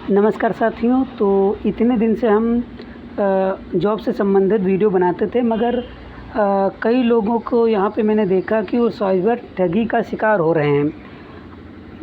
नमस्कार साथियों। तो इतने दिन से हम जॉब से संबंधित वीडियो बनाते थे, मगर कई लोगों को यहाँ पे मैंने देखा कि वो साइबर ठगी का शिकार हो रहे हैं।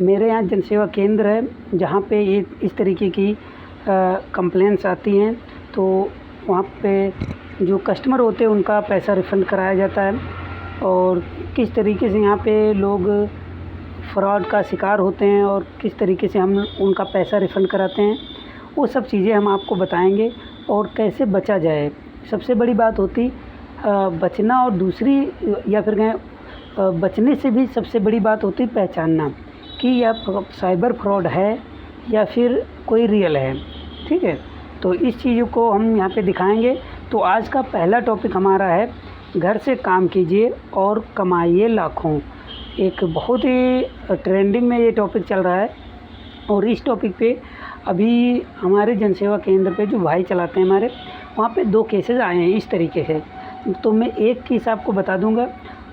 मेरे यहाँ जनसेवा केंद्र है, जहाँ पे ये इस तरीके की कंप्लेंट्स आती हैं, तो वहाँ पे जो कस्टमर होते हैं उनका पैसा रिफ़ंड कराया जाता है। और किस तरीके से यहाँ पे लोग फ्रॉड का शिकार होते हैं और किस तरीके से हम उनका पैसा रिफ़ंड कराते हैं, वो सब चीज़ें हम आपको बताएंगे। और कैसे बचा जाए, सबसे बड़ी बात होती बचना, और दूसरी या फिर कहें बचने से भी सबसे बड़ी बात होती पहचानना कि यह साइबर फ्रॉड है या फिर कोई रियल है। ठीक है, तो इस चीज़ों को हम यहाँ पे दिखाएंगे। तो आज का पहला टॉपिक हमारा है, घर से काम कीजिए और कमाइए लाखों। एक बहुत ही ट्रेंडिंग में ये टॉपिक चल रहा है, और इस टॉपिक पे अभी हमारे जनसेवा केंद्र पे जो भाई चलाते हैं हमारे, वहाँ पे 2 केसेस आए हैं इस तरीके से। तो मैं एक केस आपको बता दूंगा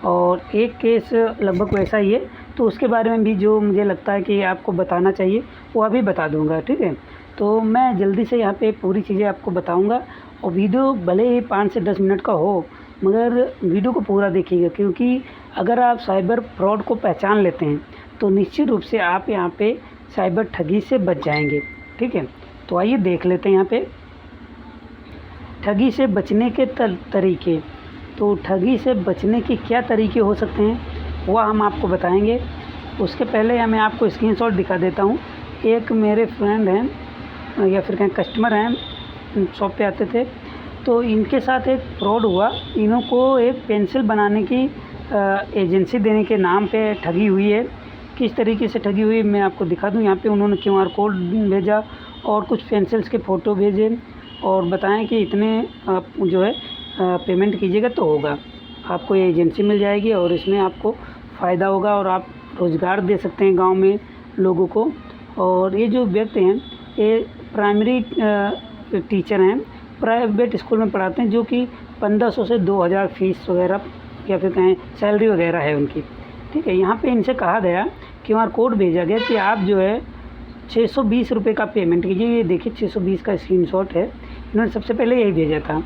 और एक केस लगभग वैसा ही है, तो उसके बारे में भी जो मुझे लगता है कि आपको बताना चाहिए वो अभी बता दूंगा। ठीक है, तो मैं जल्दी से यहाँ पे पूरी चीज़ें आपको बताऊँगा, और वीडियो भले ही 5 से 10 मिनट का हो, मगर वीडियो को पूरा देखिएगा, क्योंकि अगर आप साइबर फ्रॉड को पहचान लेते हैं तो निश्चित रूप से आप यहाँ पे साइबर ठगी से बच जाएंगे। ठीक है, तो आइए देख लेते हैं यहाँ पे ठगी से बचने के तरीके। तो ठगी से बचने के क्या तरीके हो सकते हैं वह हम आपको बताएंगे। उसके पहले मैं आपको स्क्रीनशॉट दिखा देता हूँ। एक मेरे फ्रेंड हैं या फिर कहीं कस्टमर हैं, शॉप पे आते थे, तो इनके साथ एक फ्रॉड हुआ। इन्हों को एक पेंसिल बनाने की एजेंसी देने के नाम पे ठगी हुई है। किस तरीके से ठगी हुई मैं आपको दिखा दूं। यहाँ पे उन्होंने QR कोड भेजा और कुछ पेंसिल्स के फ़ोटो भेजे और बताएं कि इतने आप जो है पेमेंट कीजिएगा तो होगा, आपको ये एजेंसी मिल जाएगी और इसमें आपको फ़ायदा होगा और आप रोज़गार दे सकते हैं गांव में लोगों को। और ये जो व्यक्ति हैं ये प्राइमरी टीचर हैं, प्राइवेट स्कूल में पढ़ाते हैं, जो कि 1500 से 2000 फ़ीस वगैरह या फिर कहें सैलरी वगैरह है उनकी। ठीक है, यहाँ पे इनसे कहा गया, QR कोड भेजा गया कि आप जो है 620 रुपये का पेमेंट कीजिए। ये देखिए 620 का स्क्रीनशॉट है, इन्होंने सबसे पहले यही भेजा था।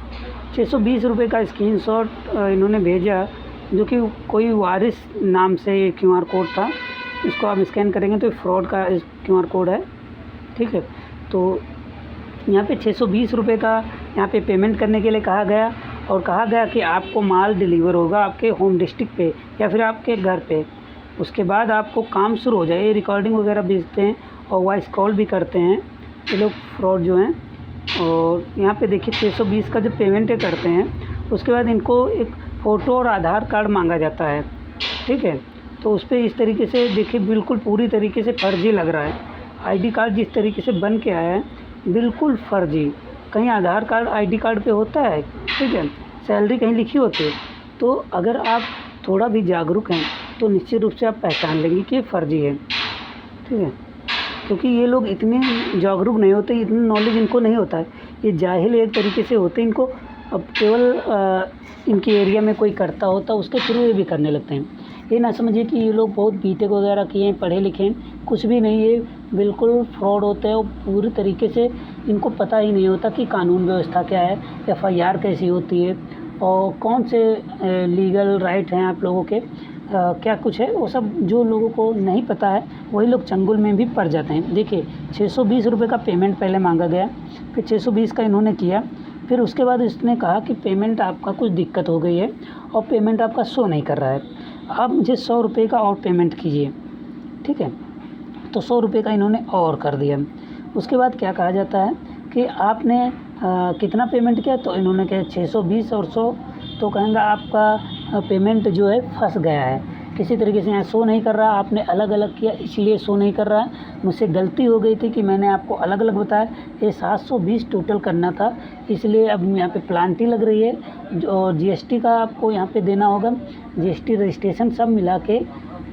620 रुपये का स्क्रीनशॉट इन्होंने भेजा, जो कि कोई वारिस नाम से QR कोड था। इसको आप स्कैन करेंगे तो फ्रॉड का QR कोड है। ठीक है, तो यहाँ पे 620 रुपये का यहाँ पे पेमेंट करने के लिए कहा गया, और कहा गया कि आपको माल डिलीवर होगा आपके होम डिस्ट्रिक्ट पे या फिर आपके घर पे। उसके बाद आपको काम शुरू हो जाए। ये रिकॉर्डिंग वगैरह भेजते हैं और वॉइस कॉल भी करते हैं ये लोग, फ्रॉड जो हैं। और यहाँ पे देखिए 620 का जो पेमेंट करते हैं, उसके बाद इनको एक फ़ोटो और आधार कार्ड मांगा जाता है। ठीक है, तो उस पर इस तरीके से देखिए बिल्कुल पूरी तरीके से फर्जी लग रहा है। ID कार्ड जिस तरीके से बन के आया है बिल्कुल फर्जी। कहीं आधार कार्ड ID कार्ड पे होता है, ठीक है, सैलरी कहीं लिखी होती है। तो अगर आप थोड़ा भी जागरूक हैं तो निश्चित रूप से आप पहचान लेंगे कि ये फर्जी है। ठीक है, क्योंकि ये लोग इतने जागरूक नहीं होते, इतनी नॉलेज इनको नहीं होता है। ये जाहिल एक तरीके से होते हैं। इनको अब केवल इनके एरिया में कोई करता होता उसके थ्रू ये भी करने लगते हैं। ये ना समझिए कि ये लोग बहुत बीटेक वगैरह किए हैं, पढ़े लिखे हैं, कुछ भी नहीं। ये बिल्कुल फ्रॉड होते हैं और पूरी तरीके से इनको पता ही नहीं होता कि कानून व्यवस्था क्या है, FIR कैसी होती है और कौन से लीगल राइट हैं आप लोगों के, क्या कुछ है, वो सब जो लोगों को नहीं पता है वही लोग चंगुल में भी पड़ जाते हैं। देखिए 620 रुपये का पेमेंट पहले मांगा गया, फिर 620 का इन्होंने किया, फिर उसके बाद इसने कहा कि पेमेंट आपका कुछ दिक्कत हो गई है और पेमेंट आपका शो नहीं कर रहा है, आप मुझे 100 रुपये का और पेमेंट कीजिए। ठीक है, तो 100 रुपये का इन्होंने और कर दिया। उसके बाद क्या कहा जाता है कि आपने कितना पेमेंट किया, तो इन्होंने कहा 620 और 100, तो कहेंगे आपका पेमेंट जो है फंस गया है, किसी तरीके से यहाँ शो नहीं कर रहा, आपने अलग अलग किया इसलिए शो नहीं कर रहा है। मुझसे गलती हो गई थी कि मैंने आपको अलग अलग बताया, ये 720 टोटल करना था, इसलिए अब यहाँ पे प्लांटी लग रही है। और GST का आपको यहाँ पे देना होगा, GST रजिस्ट्रेशन सब मिला के,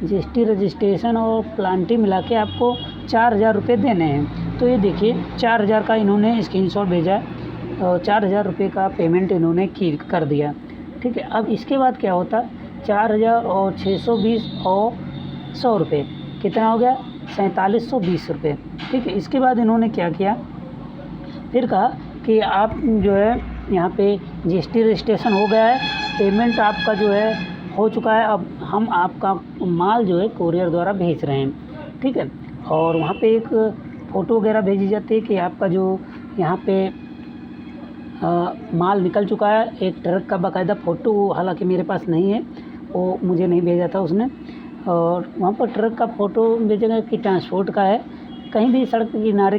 GST रजिस्ट्रेशन और प्लांटी मिला के आपको 4000 रुपये देने हैं। तो ये देखिए 4000 का इन्होंने स्क्रीनशॉट भेजा है और 4000 रुपये का पेमेंट इन्होंने कर दिया। ठीक है, अब इसके बाद क्या होता, 4000 और 620 और 100 रुपये कितना हो गया, ₹4720। ठीक है, इसके बाद इन्होंने क्या किया, फिर कहा कि आप जो है यहाँ पे जीएसटी रजिस्ट्रेशन हो गया है, पेमेंट आपका जो है हो चुका है, अब हम आपका माल जो है कोरियर द्वारा भेज रहे हैं। ठीक है, और वहाँ पे एक फ़ोटो वगैरह भेजी जाती है कि आपका जो यहाँ पे माल निकल चुका है। एक ट्रक का बाकायदा फ़ोटो हालांकि मेरे पास नहीं है, वो मुझे नहीं भेजा था उसने, और वहाँ पर ट्रक का फ़ोटो भेजेगा कि ट्रांसपोर्ट का है, कहीं भी सड़क के किनारे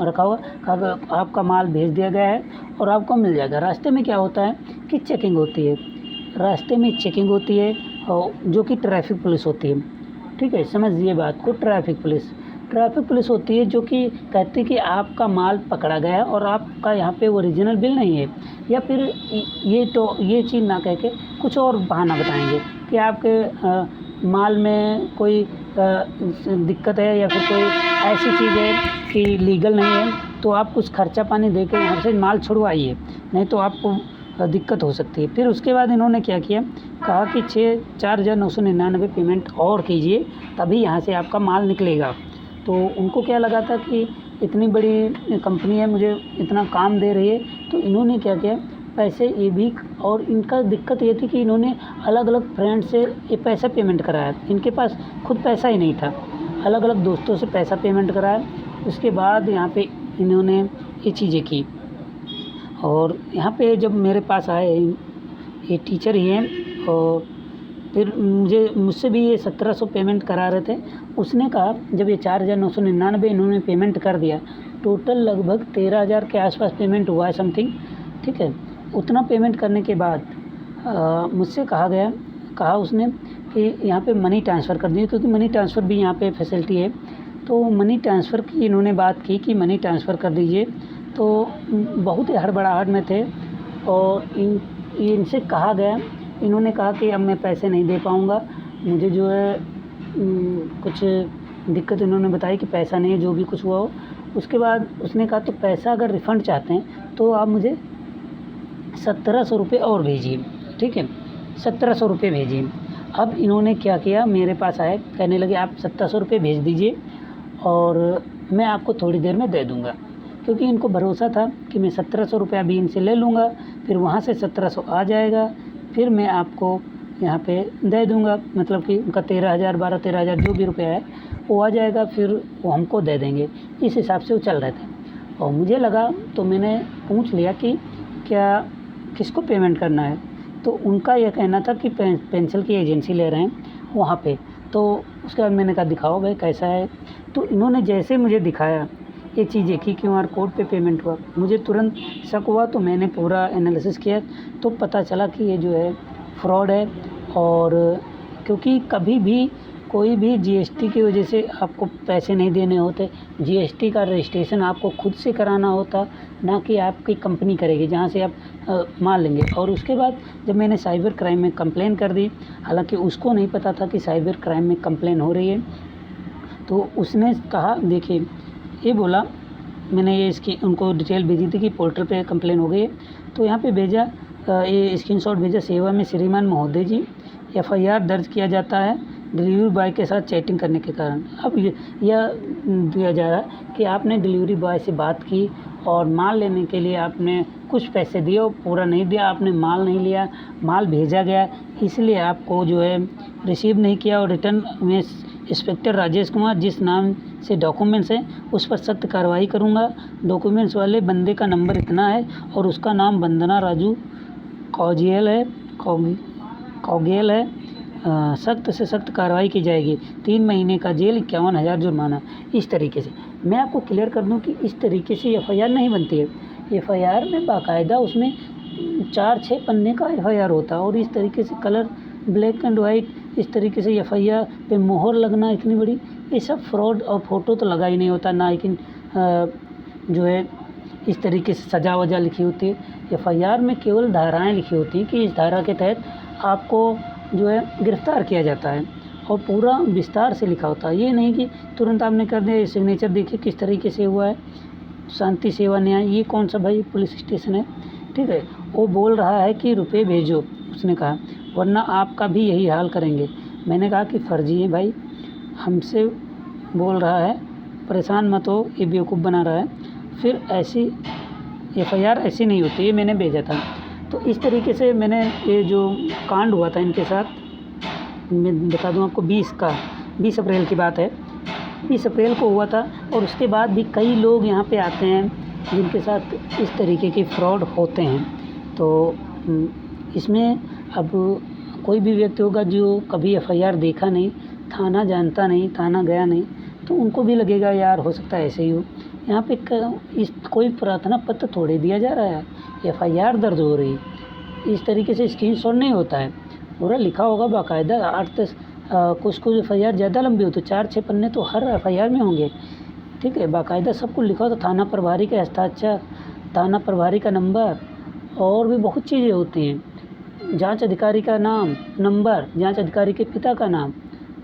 रखा हुआ, कहा आपका माल भेज दिया गया है और आपको मिल जाएगा। रास्ते में क्या होता है कि चेकिंग होती है, रास्ते में चेकिंग होती है और जो कि ट्रैफिक पुलिस होती है। ठीक है, समझिए बात को, ट्रैफिक पुलिस होती है जो कि कहती है कि आपका माल पकड़ा गया है और आपका यहाँ पे ओरिजिनल बिल नहीं है, या फिर ये चीज़ ना कह के कुछ और बहाना बताएंगे कि आपके माल में कोई दिक्कत है या फिर कोई ऐसी चीज़ है कि लीगल नहीं है, तो आप कुछ खर्चा पानी दे के यहाँ से माल छुड़वाइए, नहीं तो आपको दिक्कत हो सकती है। फिर उसके बाद इन्होंने क्या किया, कहा कि 4,999 पेमेंट और कीजिए तभी यहाँ से आपका माल निकलेगा। तो उनको क्या लगा था कि इतनी बड़ी कंपनी है, मुझे इतना काम दे रही है, तो इन्होंने क्या किया, पैसे ये भी, और इनका दिक्कत ये थी कि इन्होंने अलग अलग फ्रेंड से ये पैसा पेमेंट कराया, इनके पास खुद पैसा ही नहीं था, अलग अलग दोस्तों से पैसा पेमेंट कराया। उसके बाद यहाँ पे इन्होंने ये चीज़ें की, और यहाँ पे जब मेरे पास आए, ये टीचर ही हैं, और फिर मुझसे भी ये 1700 पेमेंट करा रहे थे। उसने कहा जब ये 4,999 इन्होंने पेमेंट कर दिया, टोटल लगभग 13,000 के आसपास पेमेंट हुआ है समथिंग। ठीक है, उतना पेमेंट करने के बाद मुझसे कहा उसने कि यहाँ पे मनी ट्रांसफ़र कर दीजिए, क्योंकि मनी ट्रांसफ़र भी यहाँ पे फैसिलिटी है। तो मनी ट्रांसफ़र की इन्होंने बात की कि मनी ट्रांसफ़र कर दीजिए, तो बहुत ही हड़बड़ाहट में थे, और इनसे कहा गया, इन्होंने कहा कि अब मैं पैसे नहीं दे पाऊँगा, मुझे जो है कुछ दिक्कत इन्होंने बताई कि पैसा नहीं है, जो भी कुछ हुआ हो। उसके बाद उसने कहा तो पैसा अगर रिफ़ंड चाहते हैं तो आप मुझे 1700 रुपये और भेजिए। ठीक है, 1700 रुपये भेजिए। अब इन्होंने क्या किया, मेरे पास आए, कहने लगे आप 1700 रुपये भेज दीजिए और मैं आपको थोड़ी देर में दे दूँगा, क्योंकि इनको भरोसा था कि मैं 1700 रुपये अभी इनसे ले लूँगा, फिर वहाँ से 1700 आ जाएगा, फिर मैं आपको यहाँ पे दे दूँगा, मतलब कि उनका 13,000 12-13,000 जो भी रुपया है वो आ जाएगा, फिर वो हमको दे देंगे। इस हिसाब से वो चल रहे थे, और मुझे लगा, तो मैंने पूछ लिया कि क्या किसको पेमेंट करना है, तो उनका यह कहना था कि पेंसिल की एजेंसी ले रहे हैं वहाँ पे। तो उसके बाद मैंने कहा दिखाओ भाई कैसा है, तो इन्होंने जैसे मुझे दिखाया ये चीज़ें कि QR कोड पे पेमेंट हुआ, मुझे तुरंत शक हुआ, तो मैंने पूरा एनालिसिस किया, तो पता चला कि ये जो है फ्रॉड है। और क्योंकि कभी भी कोई भी जीएसटी की वजह से आपको पैसे नहीं देने होते, जीएसटी का रजिस्ट्रेशन आपको खुद से कराना होता, ना कि आपकी कंपनी करेगी जहाँ से आप माल लेंगे। और उसके बाद जब मैंने साइबर क्राइम में कंप्लेन कर दी, हालांकि उसको नहीं पता था कि साइबर क्राइम में कंप्लेन हो रही है, तो उसने कहा देखिए, ये बोला, मैंने ये इसकी उनको डिटेल भेजी थी कि पोर्टल पे कंप्लेन हो गई है, तो यहाँ पे भेजा, ये स्क्रीनशॉट भेजा, सेवा में श्रीमान महोदय जी, FIR दर्ज किया जाता है डिलीवरी बॉय के साथ चैटिंग करने के कारण। अब यह दिया जा रहा है कि आपने डिलीवरी बॉय से बात की और माल लेने के लिए आपने कुछ पैसे दिए और पूरा नहीं दिया, आपने माल नहीं लिया, माल भेजा गया, इसलिए आपको जो है रिसीव नहीं किया, और रिटर्न में इंस्पेक्टर राजेश कुमार जिस नाम से डॉक्यूमेंट्स हैं उस पर सख्त कार्रवाई करूंगा। डॉक्यूमेंट्स वाले बंदे का नंबर इतना है और उसका नाम वंदना राजू कौगियल है। सख्त से सख्त कार्रवाई की जाएगी, 3 महीने का जेल, 51,000 जुर्माना। इस तरीके से मैं आपको क्लियर कर दूं कि इस तरीके से FIR नहीं बनती है। FIR में बाकायदा उसमें 4-6 पन्ने का FIR होता है, और इस तरीके से कलर ब्लैक एंड वाइट, इस तरीके से FIR पे मोहर लगना इतनी बड़ी, ये सब फ्रॉड। और फ़ोटो तो लगा ही नहीं होता ना, लेकिन जो है इस तरीके से सजा वजा लिखी होती है। FIR में केवल धाराएं लिखी होती हैं कि इस धारा के तहत आपको जो है गिरफ़्तार किया जाता है, और पूरा विस्तार से लिखा होता है। ये नहीं कि तुरंत आपने कर दिया, सिग्नेचर देखिए किस तरीके से हुआ है, शांति सेवा न्याय, ये कौन सा भाई पुलिस स्टेशन है। ठीक है, वो बोल रहा है कि रुपये भेजो, उसने कहा, वरना आपका भी यही हाल करेंगे। मैंने कहा कि फर्जी है भाई, हमसे बोल रहा है, परेशान मत हो, ये बेवकूफ़ बना रहा है। फिर ऐसी एफ़आईआर ऐसी नहीं होती, ये मैंने भेजा था। तो इस तरीके से मैंने ये जो कांड हुआ था इनके साथ, मैं बता दूं आपको 20 अप्रैल की बात है। 20 अप्रैल को हुआ था और उसके बाद भी कई लोग यहाँ पे आते हैं जिनके साथ इस तरीके के फ्रॉड होते हैं। तो इसमें अब कोई भी व्यक्ति होगा जो कभी एफ़आईआर देखा नहीं, थाना जानता नहीं, थाना गया नहीं, तो उनको भी लगेगा यार हो सकता है ऐसे ही हो। यहाँ पे कोई प्रार्थना पत्र थोड़े दिया जा रहा है, एफ़आईआर दर्ज हो रही है। इस तरीके से स्क्रीनशॉट नहीं होता है, पूरा लिखा होगा बाकायदा। 8-10 कुछ एफ़आईआर ज़्यादा लंबी हो तो 4-6 पन्ने तो हर एफ़आईआर में होंगे, ठीक है। बाकायदा सब कुछ लिखा होता, थाना प्रभारी का हस्ताक्षर, थाना प्रभारी का नंबर और भी बहुत चीज़ें होती हैं, जांच अधिकारी का नाम, नंबर, जांच अधिकारी के पिता का नाम,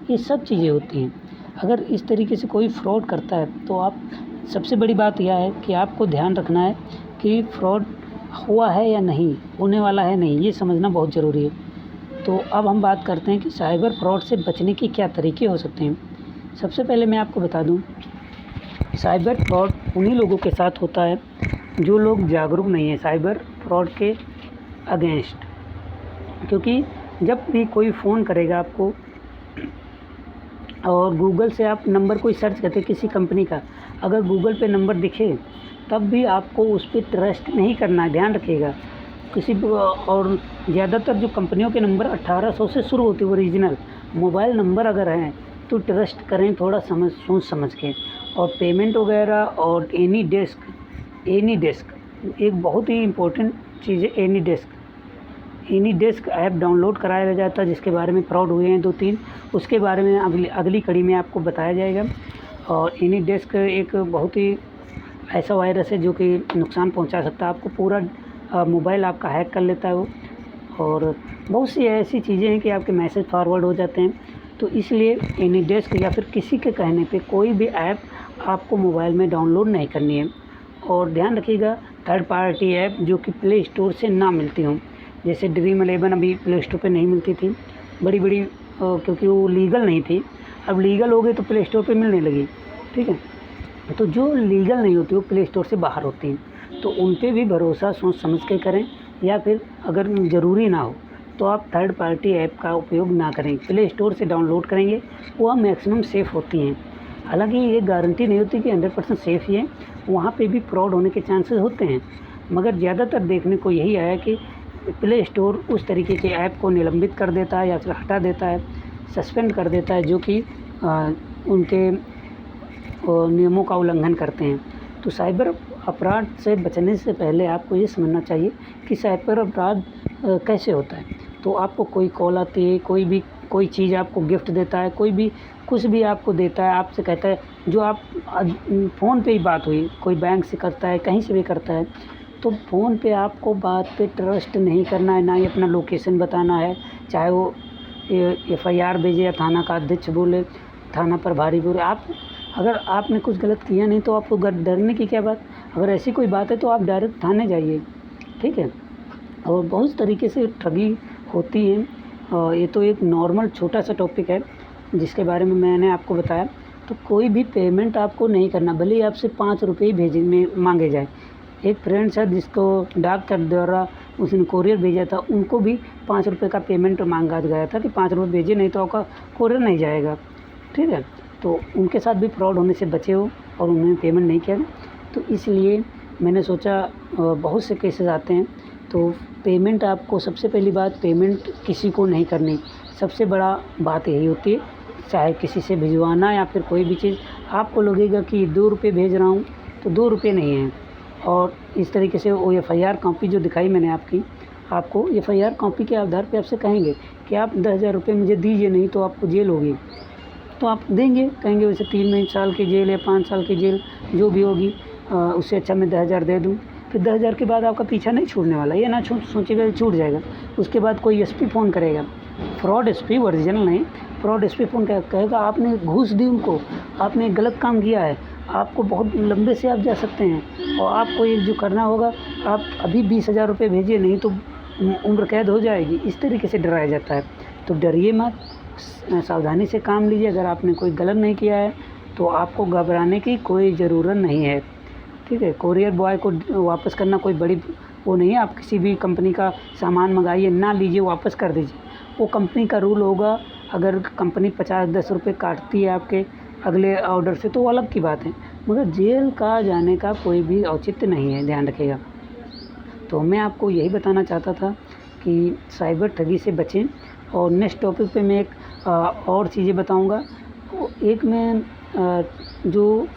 ये सब चीज़ें होती हैं। अगर इस तरीके से कोई फ्रॉड करता है तो आप सबसे बड़ी बात यह है कि आपको ध्यान रखना है कि फ्रॉड हुआ है या नहीं, होने वाला है नहीं, ये समझना बहुत ज़रूरी है। तो अब हम बात करते हैं कि साइबर फ्रॉड से बचने के क्या तरीके हो सकते हैं। सबसे पहले मैं आपको बता दूं, साइबर फ्रॉड उन्हीं लोगों के साथ होता है जो लोग जागरूक नहीं हैं साइबर फ्रॉड के अगेंस्ट। क्योंकि जब भी कोई फ़ोन करेगा आपको और गूगल से आप नंबर कोई सर्च करते हैं किसी कंपनी का, अगर गूगल पे नंबर दिखे तब भी आपको उस पर ट्रस्ट नहीं करना है, ध्यान रखिएगा। और ज़्यादातर जो कंपनियों के नंबर 1800 से शुरू होती है ओरिजिनल मोबाइल नंबर अगर हैं तो ट्रस्ट करें थोड़ा सोच समझ के। और पेमेंट वगैरह और एनी डेस्क एक बहुत ही इम्पोर्टेंट चीज़ है। एनी डेस्क ऐप डाउनलोड कराया जाता है जिसके बारे में फ्रॉड हुए हैं 2-3, उसके बारे में अगली कड़ी में आपको बताया जाएगा। और एनी डेस्क एक बहुत ही ऐसा वायरस है जो कि नुकसान पहुंचा सकता है आपको, पूरा मोबाइल आपका हैक कर लेता है वो। और बहुत सी ऐसी चीज़ें हैं कि आपके मैसेज फॉरवर्ड हो जाते हैं। तो इसलिए एनी डेस्क या फिर किसी के कहने पे कोई भी ऐप आपको मोबाइल में डाउनलोड नहीं करनी है। और ध्यान रखिएगा थर्ड पार्टी ऐप जो कि प्ले स्टोर से ना मिलती हों, जैसे ड्रीम11 अभी प्ले स्टोर पे नहीं मिलती थी, बड़ी क्योंकि वो लीगल नहीं थी। अब लीगल हो गई तो प्ले स्टोर पे मिलने लगी, ठीक है। तो जो लीगल नहीं होती वो प्ले स्टोर से बाहर होती हैं, तो उन पे भी भरोसा सोच समझ के करें। या फिर अगर ज़रूरी ना हो तो आप थर्ड पार्टी ऐप का उपयोग ना करें, प्ले स्टोर से डाउनलोड करेंगे वो मैक्सिमम सेफ़ होती हैं। हालांकि ये गारंटी नहीं होती कि 100% सेफ़ ही है, वहाँ पे भी फ्रॉड होने के चांसेस होते हैं। मगर ज़्यादातर देखने को यही आया कि प्ले स्टोर उस तरीके के ऐप को निलंबित कर देता है या फिर हटा देता है, सस्पेंड कर देता है, जो कि उनके नियमों का उल्लंघन करते हैं। तो साइबर अपराध से बचने से पहले आपको ये समझना चाहिए कि साइबर अपराध कैसे होता है। तो आपको कोई कॉल आती है, कोई चीज़ आपको गिफ्ट देता है, कोई भी कुछ भी आपको देता है, आपसे कहता है जो आप फ़ोन पे ही बात हुई, कोई बैंक से करता है, कहीं से भी करता है, तो फ़ोन पे आपको बात पे ट्रस्ट नहीं करना है, ना ही अपना लोकेशन बताना है। चाहे वो एफ़आईआर भेजे या थाना का अध्यक्ष बोले, थाना प्रभारी बोले, अगर आपने कुछ गलत किया नहीं तो आपको डरने की क्या बात। अगर ऐसी कोई बात है तो आप डायरेक्ट थाने जाइए, ठीक है। और बहुत तरीके से ठगी होती है। ये तो एक नॉर्मल छोटा सा टॉपिक है जिसके बारे में मैंने आपको बताया। तो कोई भी पेमेंट आपको नहीं करना, भले ही आपसे 5 रुपये ही मांगे जाए। एक फ्रेंड था जिसको डाक के द्वारा उसने कोरियर भेजा था, उनको भी 5 रुपये का पेमेंट मांगा गया था कि 5 रुपये भेजे नहीं तो आपका कोरियर नहीं जाएगा, ठीक है। तो उनके साथ भी फ्रॉड होने से बचे हो और उन्होंने पेमेंट नहीं किया। तो इसलिए मैंने सोचा बहुत से केसेस आते हैं, तो पेमेंट आपको सबसे पहली बात पेमेंट किसी को नहीं करनी, सबसे बड़ा बात यही होती है। चाहे किसी से भिजवाना या फिर कोई भी चीज़, आपको लगेगा कि 2 रुपये भेज रहा हूँ तो 2 रुपये नहीं हैं। और इस तरीके से वो एफ़आईआर कॉपी जो दिखाई मैंने आपको एफ़आईआर कॉपी के आधार पे आपसे कहेंगे कि आप 10,000 रुपये मुझे दीजिए, नहीं तो आपको जेल होगी। तो आप देंगे, कहेंगे वैसे 3 साल की जेल या 5 साल की जेल जो भी होगी, उससे अच्छा मैं 10,000 दे दूँ। फिर 10,000 के बाद आपका पीछा नहीं छूटने वाला, ये ना सोचिएगा छूट जाएगा। उसके बाद कोई एसपी फ़ोन करेगा, फ्रॉड एसपी, ओरिजिनल नहीं, फ्रॉड एसपी फ़ोन कहेगा आपने घूस दी उनको, आपने गलत काम किया है, आपको बहुत लंबे से आप जा सकते हैं और आपको ये जो करना होगा, आप अभी 20,000 रुपये भेजिए, नहीं तो उम्र कैद हो जाएगी। इस तरीके से डराया जाता है। तो डरिए मत, सावधानी से काम लीजिए। अगर आपने कोई गलत नहीं किया है तो आपको घबराने की कोई ज़रूरत नहीं है, ठीक है। कोरियर बॉय को वापस करना कोई बड़ी वो नहीं है। आप किसी भी कंपनी का सामान मंगाइए, ना लीजिए, वापस कर दीजिए। वो कंपनी का रूल होगा। अगर कंपनी 50-10 रुपये काटती है आपके अगले ऑर्डर से तो वो अलग की बात है, मगर जेल का जाने का कोई भी औचित्य नहीं है, ध्यान रखिएगा। तो मैं आपको यही बताना चाहता था कि साइबर ठगी से बचें। और नेक्स्ट टॉपिक पे मैं एक और चीज़ें बताऊंगा। एक मैं जो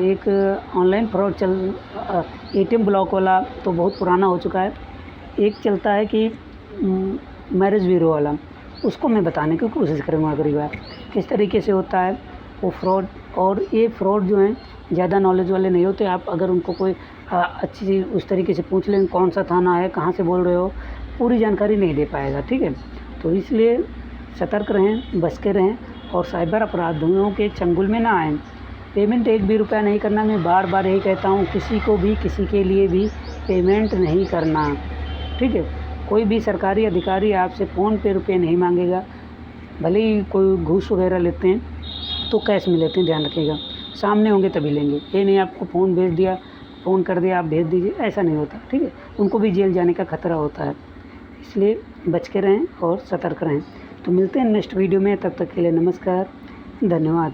एक ऑनलाइन फ्रॉड एटीएम ब्लॉक वाला तो बहुत पुराना हो चुका है। एक चलता है कि मैरिज ब्यूरो वाला, उसको मैं बताने की कोशिश करूँगा अगली बार किस तरीके से होता है वो फ्रॉड। और ये फ्रॉड जो हैं ज़्यादा नॉलेज वाले नहीं होते। आप अगर उनको कोई अच्छी चीज़ उस तरीके से पूछ लें, कौन सा थाना है, कहाँ से बोल रहे हो, पूरी जानकारी नहीं दे पाएगा, ठीक है। तो इसलिए सतर्क रहें, बच के रहें और साइबर अपराधियों के चंगुल में ना आएँ। पेमेंट एक भी रुपया नहीं करना। मैं बार बार यही कहता हूँ, किसी को भी किसी के लिए भी पेमेंट नहीं करना, ठीक है। कोई भी सरकारी अधिकारी आपसे फ़ोन पे रुपये नहीं मांगेगा। भले ही कोई घूस वगैरह लेते हैं तो कैश में लेते हैं, ध्यान रखिएगा। सामने होंगे तभी लेंगे। ये नहीं आपको फ़ोन भेज दिया, फ़ोन कर दिया आप भेज दीजिए, ऐसा नहीं होता, ठीक है। उनको भी जेल जाने का खतरा होता है, इसलिए बच के रहें और सतर्क रहें। तो मिलते हैं नेक्स्ट वीडियो में, तब तक के लिए नमस्कार, धन्यवाद।